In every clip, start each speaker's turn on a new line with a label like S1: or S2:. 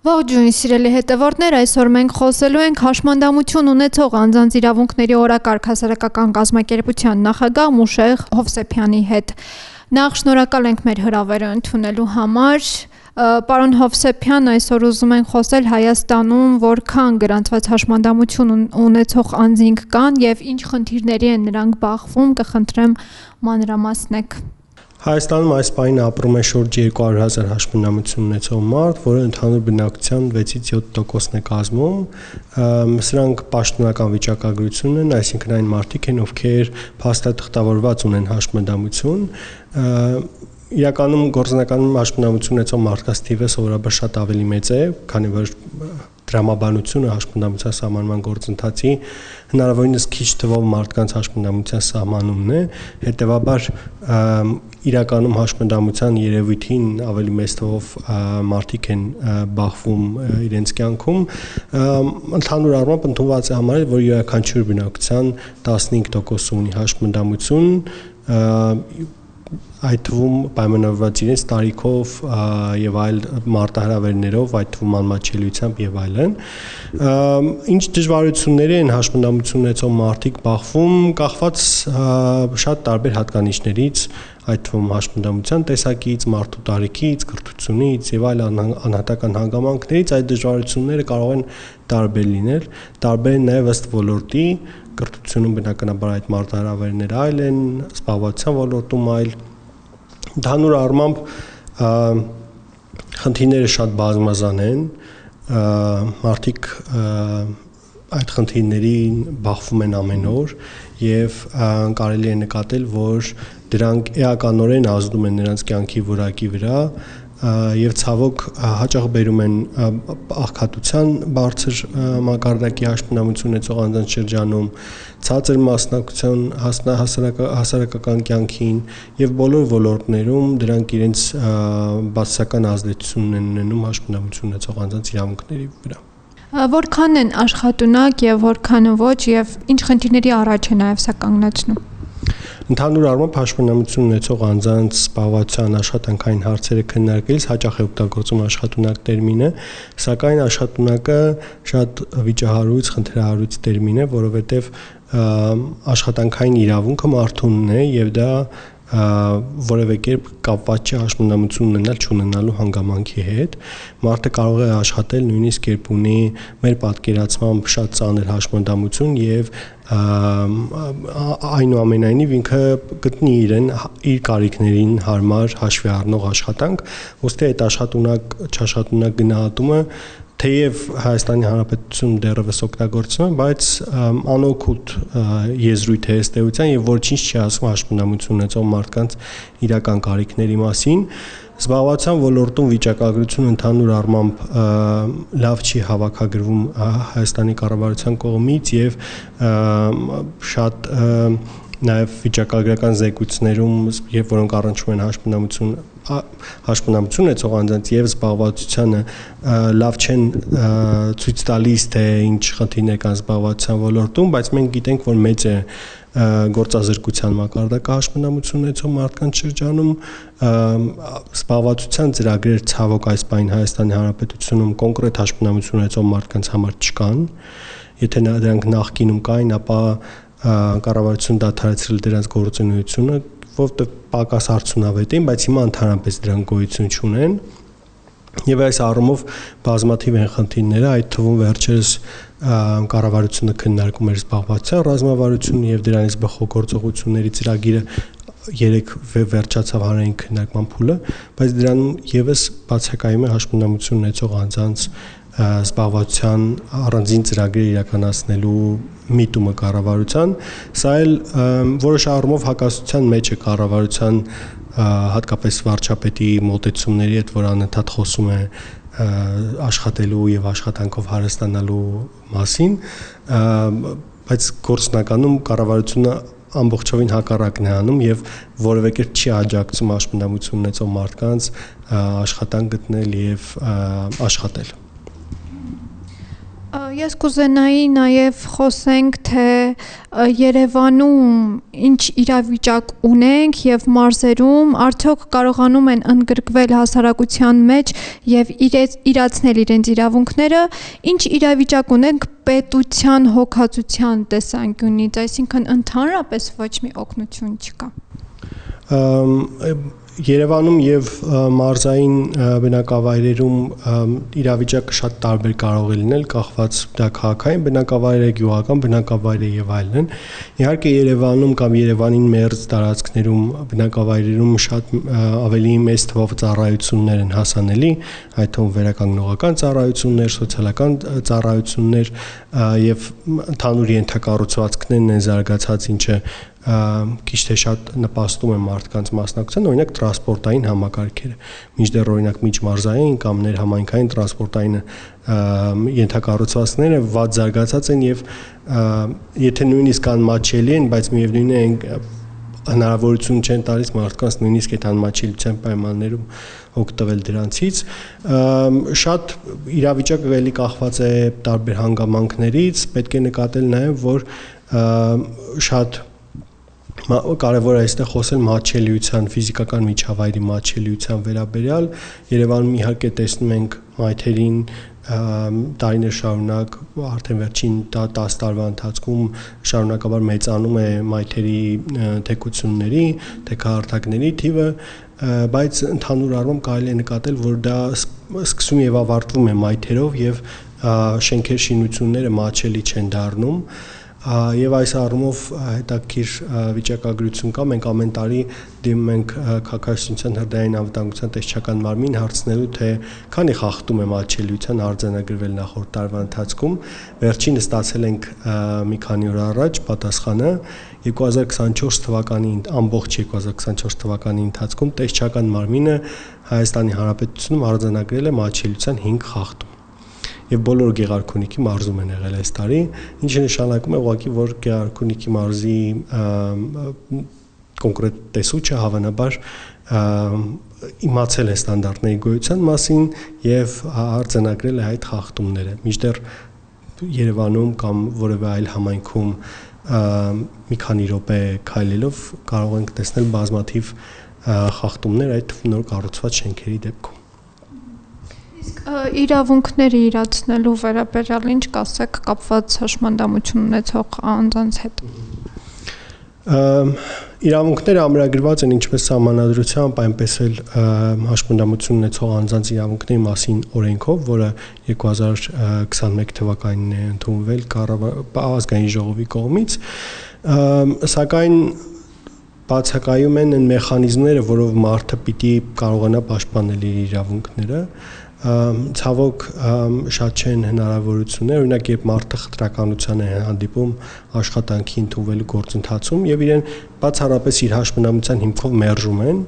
S1: Ողջույն սիրելի հետևորդներ, այսօր մենք խոսելու ենք հաշմանդամություն ունեցող անձանց իրավունքների օրակարգ հասարակական կազմակերպության նախագահ Մուշեղ Հովսեփյանի հետ։ Նախ շնորհակալ ենք մեր հրավերը ընդունելու համար։ Պարոն Հովսեփյան, այսօր ուզում ենք խոսել Հայաստանում որքան գրանցված հաշմանդամություն ունեցող անձինք կան եւ ինչ խնդիրների են նրանք բախվում, կխնդրեմ մանրամասնեք։
S2: Հայաստանում այս պահին ապրում է շուրջ 200,000 հաշմանդամություն ունեցող մարդ, որը ընդհանուր բնակչության 6-ից 7%-ն է կազմում։ Սրանք պաշտոնական վիճակագրություն են, այսինքն այն մարդիկ են, ովքեր փաստաթղթավորված ունեն հաշմանդամություն։ Իրականում գործնականում հաշմանդամություն ունեցող մարդկանց թիվը սովորաբար շատ ավելի մեծ է, քանի որ դրամաբանությունը հաշմանդամության սահմանման գործընթացի հնարավորինս քիչ թվով մարդկանց հաշմանդամության սահմանումն է, հետևաբար իրականում հաշմանդամության երևույթին ավելի մեծ թվով մարդիկ են բախվում իրենց կյանքում, ընդհանուր առմամբ ընդունված է համարել, որ յուրաքանչյուր բնակչության 15% ունի հաշմանդամություն, այդ թվում պայմանավորված իրենց տարիքով եւ այլ մարտահրավերներով, այդ թվում անմաչելիությամբ եւ այլն։ Ինչ դժվարությունների են հաշմանդամություն ունեցող մարդիկ բախվում, կախված շատ տարբեր հատկանիշներից, այդ թվում հաշմանդամության տեսակից, մարդու տարիքից, կրթությունից եւ այլ անհատական հանգամանքներից, այդ դժվարությունները կարող են տարբեր լինել, տարբեր են նաեւ ըստ ոլորտի, կրթությունում բնականաբար այդ մարտահրավերները այլ են, զբաղվածության ոլորտում այլ։ Ընդհանուր առմամբ խնդիրները շատ բազմազան են, մարդիկ այդ խնդիրներին բախվում են ամեն օր եւ կարելի է նկատել, որ դրանք էականորեն ազդում են նրանց կյանքի որակի վրա եւ ցավոք հաճախ բերում են աղքատության բարձր մակարդակի հաշմանդամություն ունեցող անձանց շրջանում, ցածր մասնակցության հասարակական կյանքին եւ բոլոր ոլորտներում դրանք իրենց բացասական ազդեցություն են ունենում հաշմանդամություն ունեցող անձանց իրավունքների վրա։
S1: Որքան են աշխատունակ եւ որքանը ոչ եւ ինչ խնդիրների առաջ է նաեւ սա կանգնեցնում։
S2: Ընդհանուր առմամբ հաշմանդամություն ունեցող անձանց զբաղվածության աշխատանքային հարցերը քննարկելիս հաճախ է օգտագործում աշխատունակ տերմինը, սակայն աշխատունակը շատ վիճահարույց, խնդրահարույց տերմին է, որովհետև աշխատանքային իրավունքը մարդունն է եւ դա որևէ կերպ կապված չէ հաշմանդամություն ունենալ չունենալու հանգամանքի հետ։ Մարդը կարող է աշխատել նույնիսկ երբ ունի մեր պատկերացմամբ շատ ծանր հաշմանդամություն եւ այնուամենայնիվ ինքը գտնի իրեն իր կարիքներին հարմար հաշվի առնող աշխատանք, ուստի այդ աշխատունակ գնահատումը թեև Հայաստանի Հանրապետությունում դեռևս օգտագործվում է, բայց անօգուտ եզրույթ է ըստ էության եւ ոչինչ չի ասում հաշմանդամություն ունեցող մարդկանց իրական կարիքների մասին։ Զբաղվածության ոլորտում վիճակագրությունը ընդհանուր առմամբ լավ չի հավաքագրվում Հայաստանի կառավարության կողմից եւ շատ նաեւ վիճակագրական զեկույցներում, երբ որոնք առնչվում են հաշմանդամություն ունեցող անձանց եւ զբաղվածությանը լավ չեն ցույց տալիս, թե ինչ խնդիրներ կան զբաղվածության ոլորտում, բայց մենք գիտենք, որ մեծ է գործազրկության մակարդակը հաշմանդամություն ունեցող մարդկանց շրջանում, զբաղվածության ծրագրեր ցավոք այս պահին Հայաստանի Հանրապետությունում կոնկրետ հաշմանդամություն ունեցող մարդկանց համար չկան, եթե դրանք նախկինում կային, ապա կառավարությունը դադարեցրել դրանց գործունեությունը, որովհետև պակաս արդյունավետ էին, բայց հիմա ընդհանրապես դրանք գոյություն չունեն։ Եվ այս առումով բազմաթիվ են խնդիրները, այդ թվում վերջերս կառավարությունը քննարկում էր զբաղվածության ռազմավարությունը եւ դրանից բխող գործողությունների ծրագիրը երեք վերջացավ հանրային քննարկման փուլը, բայց դրանում եւս բացակայում է հաշմանդամություն ունեցող անձանց զբաղվածության առանձին ծրագրեր իրականացնելու միտումը կառավարության, սա էլ որոշ առումով հակասության մեջ է կառավարության հատկապես վարչապետի մոտեցումների հետ, որ անընդհատ խոսում է աշխատելու եւ աշխատանքով հարստանալու մասին, բայց գործնականում կառավարությունը ամբողջովին հակառակն է անում եւ որևէ կերպ չի աջակցում հաշմանդամություն ունեցող մարդկանց աշխատանք գտնել եւ աշխատել։
S1: Ես կուզենայի նաև խոսենք, թե Երևանում ինչ իրավիճակ ունենք եւ մարզերում արդյոք կարողանում են ընդգրկվել հասարակության մեջ եւ իրացնել իրենց իրավունքները, ինչ իրավիճակ ունենք պետության հոգացության տեսանկյունից, այսինքն ընդհանրապես ոչ մի օգնություն չկա։
S2: Երևանում եւ մարզային բնակավայրերում իրավիճակը շատ տարբեր կարող է լինել, կախված դա քաղաքային բնակավայր է, գյուղական բնակավայր է եւ այլն։ Իհարկե Երևանում կամ Երևանին մերձ տարածքներում բնակավայրերում շատ ավելի մեծ թվով ծառայություններ են հասանելի, այդ թվում վերականգնողական ծառայություններ, սոցիալական ծառայություններ եւ ընդհանուր ենթակառուցվածքներն են զարգացած, ինչը քիչ թե շատ նպաստում է մարդկանց մասնակցության, օրինակ տրանսպորտային համակարգերը, մինչդեռ օրինակ միջմարզային կամ ներհամայնքային տրանսպորտային ենթակառուցվածքները վատ զարգացած են եւ եթե նույնիսկ անմատչելի են, բայց միևնույն է հնարավորություն չեն տալիս մարդկանց նույնիսկ այդ անմատչելիության պայմաններում օգտվել դրանցից, շատ իրավիճակը էլի կախված է տարբեր հանգամանքներից, պետք է նկատել նաեւ, որ շատ կարևոր է այստեղ խոսել մատչելիության, ֆիզիկական միջավայրի մատչելիության վերաբերյալ։ Երևանում իհարկե տեսնում ենք մայթերին տարիներ շարունակ, արդեն վերջին 10 տարվա ընթացքում շարունակաբար մեծանում է մայթերի թեկությունների, թեքահարթակների թիվը, բայց ընդհանուր առմամբ կարելի է նկատել, որ դա սկսում եւ ավարտվում է մայթերով եւ շենքեր շինությունները մատչելի չեն դառնում։ Եվ այս առումով հետաքրքիր վիճակագրություն կա, մենք ամեն տարի դիմում ենք Քաղաքաշինության հրդեհային անվտանգության տեսչական մարմին հարցնելու, թե քանի խախտում է մատչելիության արձանագրվել նախորդ տարվա ընթացքում, վերջինը ստացել ենք մի քանի օր առաջ պատասխանը 2024 թվականի ամբողջ 2024 թվականի ընթացքում տեսչական մարմինը Հայաստանի Հանրապետությունում արձանագրել է մատչելիության 5 խախտում։ Եվ բոլոր Գեղարքունիքի մարզում են եղել այս տարի, ինչը նշանակում է ուղղակի, որ Գեղարքունիքի մարզի կոնկրետ տեսուչը հավանաբար իմացել է ստանդարտների գոյության մասին եւ արձանագրել է այդ խախտումները։ Մինչդեռ Երևանում կամ որևէ այլ համայնքում մի քանի րոպե քայլելով կարող ենք տեսնել բազմաթիվ խախտումներ այդ նոր կառուցված շենքերի դեպքում։
S1: Իրավունքները իրացնելու վերաբերյալ ինչ կասեք կապված հաշմանդամություն ունեցող անձանց հետ։
S2: Իրավունքները ամրագրված են ինչպես սահմանադրությամբ, այնպես էլ հաշմանդամություն ունեցող անձանց իրավունքների մասին օրենքով, որը 2021 թվականին է ընդունվել ազգային ժողովի կողմից, սակայն բացակայում են մեխանիզմները, որով մարդը պիտի կարողանա պաշտպանել իր իրավունքները։ Ցավոք շատ չեն հնարավորություններ, օրինակ երբ մարդը խտրականության է հանդիպում աշխատանքի ընդունվելու գործընթացում եւ իրեն բացառապես իր հաշմանդամության հիմքով մերժում են,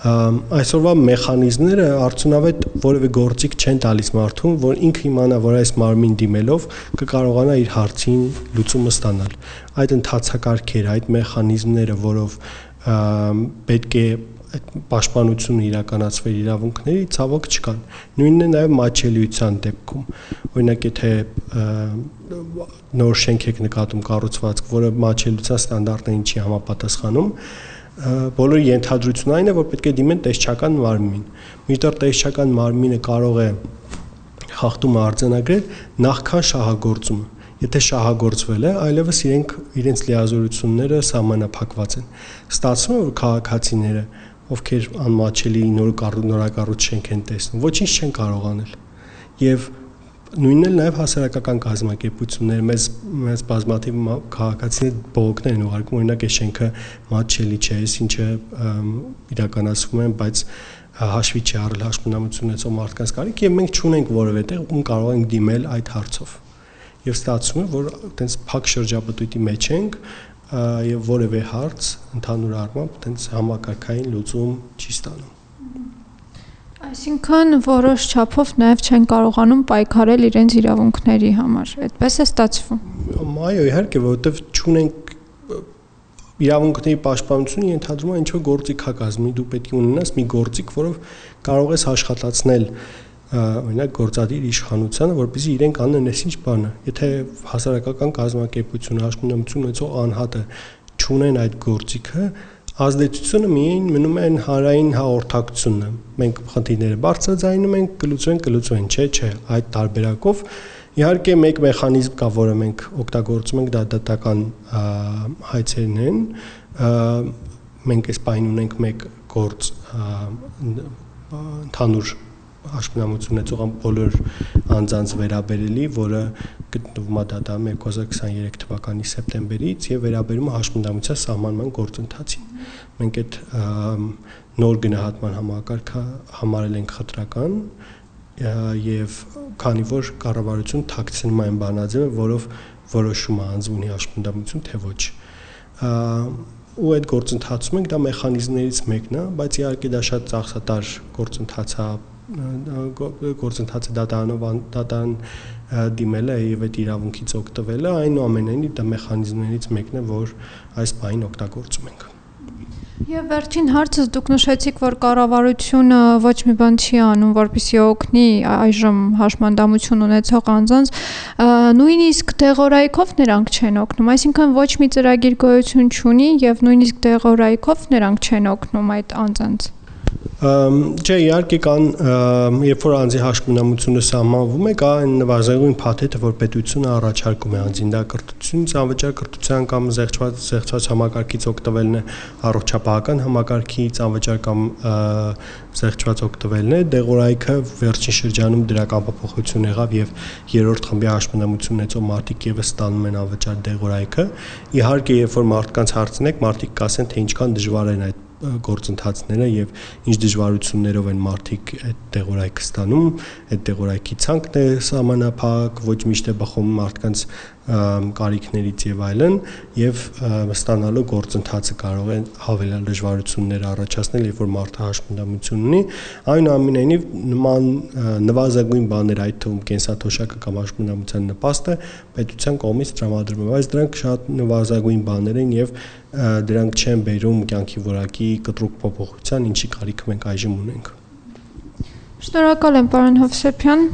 S2: այսօրվա մեխանիզմները արդյունավետ որևէ գործիք չեն տալիս մարդուն, որ ինքը իմանա, որ այս մարմին դիմելով կկարողանա իր հարցին լուծումը ստանալ։ Այդ ընթացակարգերը, այդ մեխանիզմները, որով պետք է պաշտպանությունը իրականացվեր իրավունքների, ցավոք չկան։ Նույնն է նաև մատչելիության դեպքում։ Օրինակ, եթե նոր շենք եք նկատում կառուցվածք, որը մատչելիության ստանդարտներին չի համապատասխանում, բոլորի ենթադրությունն այն է, որ պետք է դիմեն տեսչական մարմին։ Մինչդեռ տեսչական մարմինը կարող է խախտումը արձանագրել նախքան շահագործումը։ Եթե շահագործվել է, այլևս իրենց լիազորությունները սահմանափակված են։ Ստացվում է, որ քաղաքացիները, ովքեր անմատչելի նորակառույց շենք են տեսնում, ոչինչ չեն կարող անել։ Եվ նույնն էլ նաև հասարակական կազմակերպությունները մեզ բազմաթիվ քաղաքացիներ բողոքներ են ուղարկում, օրինակ այս շենքը մատչելի չէ, ինչը իրականացվում է, բայց հաշվի չի առել հաշմանդամություն ունեցող մարդկանց կարիք, եւ մենք չունենք որևէ տեղ, ում կարող ենք դիմել այդ հարցով։ Եվ ստացվում է, որ այտենց փակ շրջապտույտի մեջ ենք եւ որևէ հարց ընդհանուր առմամբ այտենց համակարգային լուծում չի ստանում։
S1: Այսինքն որոշ չափով նաև չեն կարողանում պայքարել իրենց իրավունքների համար։ Այդպես է ստացվում։
S2: Այո, իհարկե, որովհետեւ չունենք իրավունքների պաշտպանությունը ենթադրում է ինչ-որ գործիք հակազմի, դու պետք է ունենաս մի գործիք, որով կարող ես աշխատացնել օրինակ գործադիր իշխանությանը, որպեսզի իրենք անեն այսինչ բանը։ Եթե հասարակական կազմակերպությունը, հաշմանդամություն ունեցող անհատը չունեն այդ գործիքը, ազդեցությունը միայն մնում է հանրային հաղորդակցությունը։ Մենք խնդիրները բարձրաձայնում ենք, կլուծեն, չէ, այդ տարբերակով իհարկե մեկ մեխանիզմ կա, որը մենք օգտագործում ենք, դա դատական հայցերն են։ Մենք այս պահին ունենք մեկ գործ ընդհանուր հաշմանդամություն ունեցող բոլոր անձանց վերաբերելի, որը գտնվում է դատարանում 2023 թվականի սեպտեմբերից եւ վերաբերում է հաշմանդամության սահմանման գործընթացին։ Մենք այդ նոր գնահատման համակարգը համարել ենք խտրական եւ քանի որ կառավարությունը թաքցնում է այն բանաձևը, որով որոշում է անձունի հաշմանդամություն թե ոչ։ Ու այդ գործընթացում ենք դա մեխանիզմներից մեկն է, բայց իհարկե դա շատ ծախսատար գործընթաց է դատարան դիմելը եւ այդ իրավունքից օգտվելը, այնուամենայնիվ դա մեխանիզմներից մեկն է, որ այս բանին օգտագործում ենք։
S1: Եվ վերջին հարցը դուք նշեցիք, որ կառավարությունը ոչ մի բան չի անում, որպեսզի օգնի այժմ հաշմանդամություն ունեցող անձանց, նույնիսկ դեղորայքով նրանք չեն օգնում, այսինքն ոչ մի ծրագիր գոյություն չունի եւ նույնիսկ դեղորայքով նրանք չեն օգնում այդ անձանց։
S2: Չէ, իհարկե կան, երբ որ անձի հաշմանդամությունը սահմանվում է, կա այն նվազագույն փաթեթը, որ պետությունը առաջարկում է անձին, դա կրթությունից, անվճար կրթության կամ զեղչված համակարգից օգտվելն է, առողջապահական համակարգից, անվճար կամ զեղչված օգտվելն է, դեղորայքը վերջին շրջանում դրական փոփոխություն եղավ եւ երրորդ խմբի հաշմանդամություն ունեցող մարդիկ եւս ստանում են անվճար դեղորայքը։ Իհարկե, երբ որ մարդկանց հարցնեք, մարդիկ կասեն, թե ինչքան դժվար են այդ գործընթացները եւ ինչ դժվարություններով են մարդիկ այդ դեղորայքը ստանում, այդ դեղորայքի ցանկն է սահմանափակ, ոչ միշտ է բխում մարդկանց կարիքներից եւ այլն, եւ ստանալու գործընթացը կարող է հավելյալ դժվարություններ առաջացնել, երբ որ մարդը հաշմանդամություն ունի, այնուամենայնիվ նման նվազագույն բաներ, այդ թվում կենսաթոշակը կամ հաշմանդամության նպաստը պետության կողմից տրամադրվում է, բայց դրանք շատ նվազագույն բաներ են եւ դրանք չեն բերում կյանքի որակի կտրուկ փոփոխության, ինչի կարիք մենք այժմ ունենք։
S1: Շնորհակալ եմ, պարոն Հովսեփյան։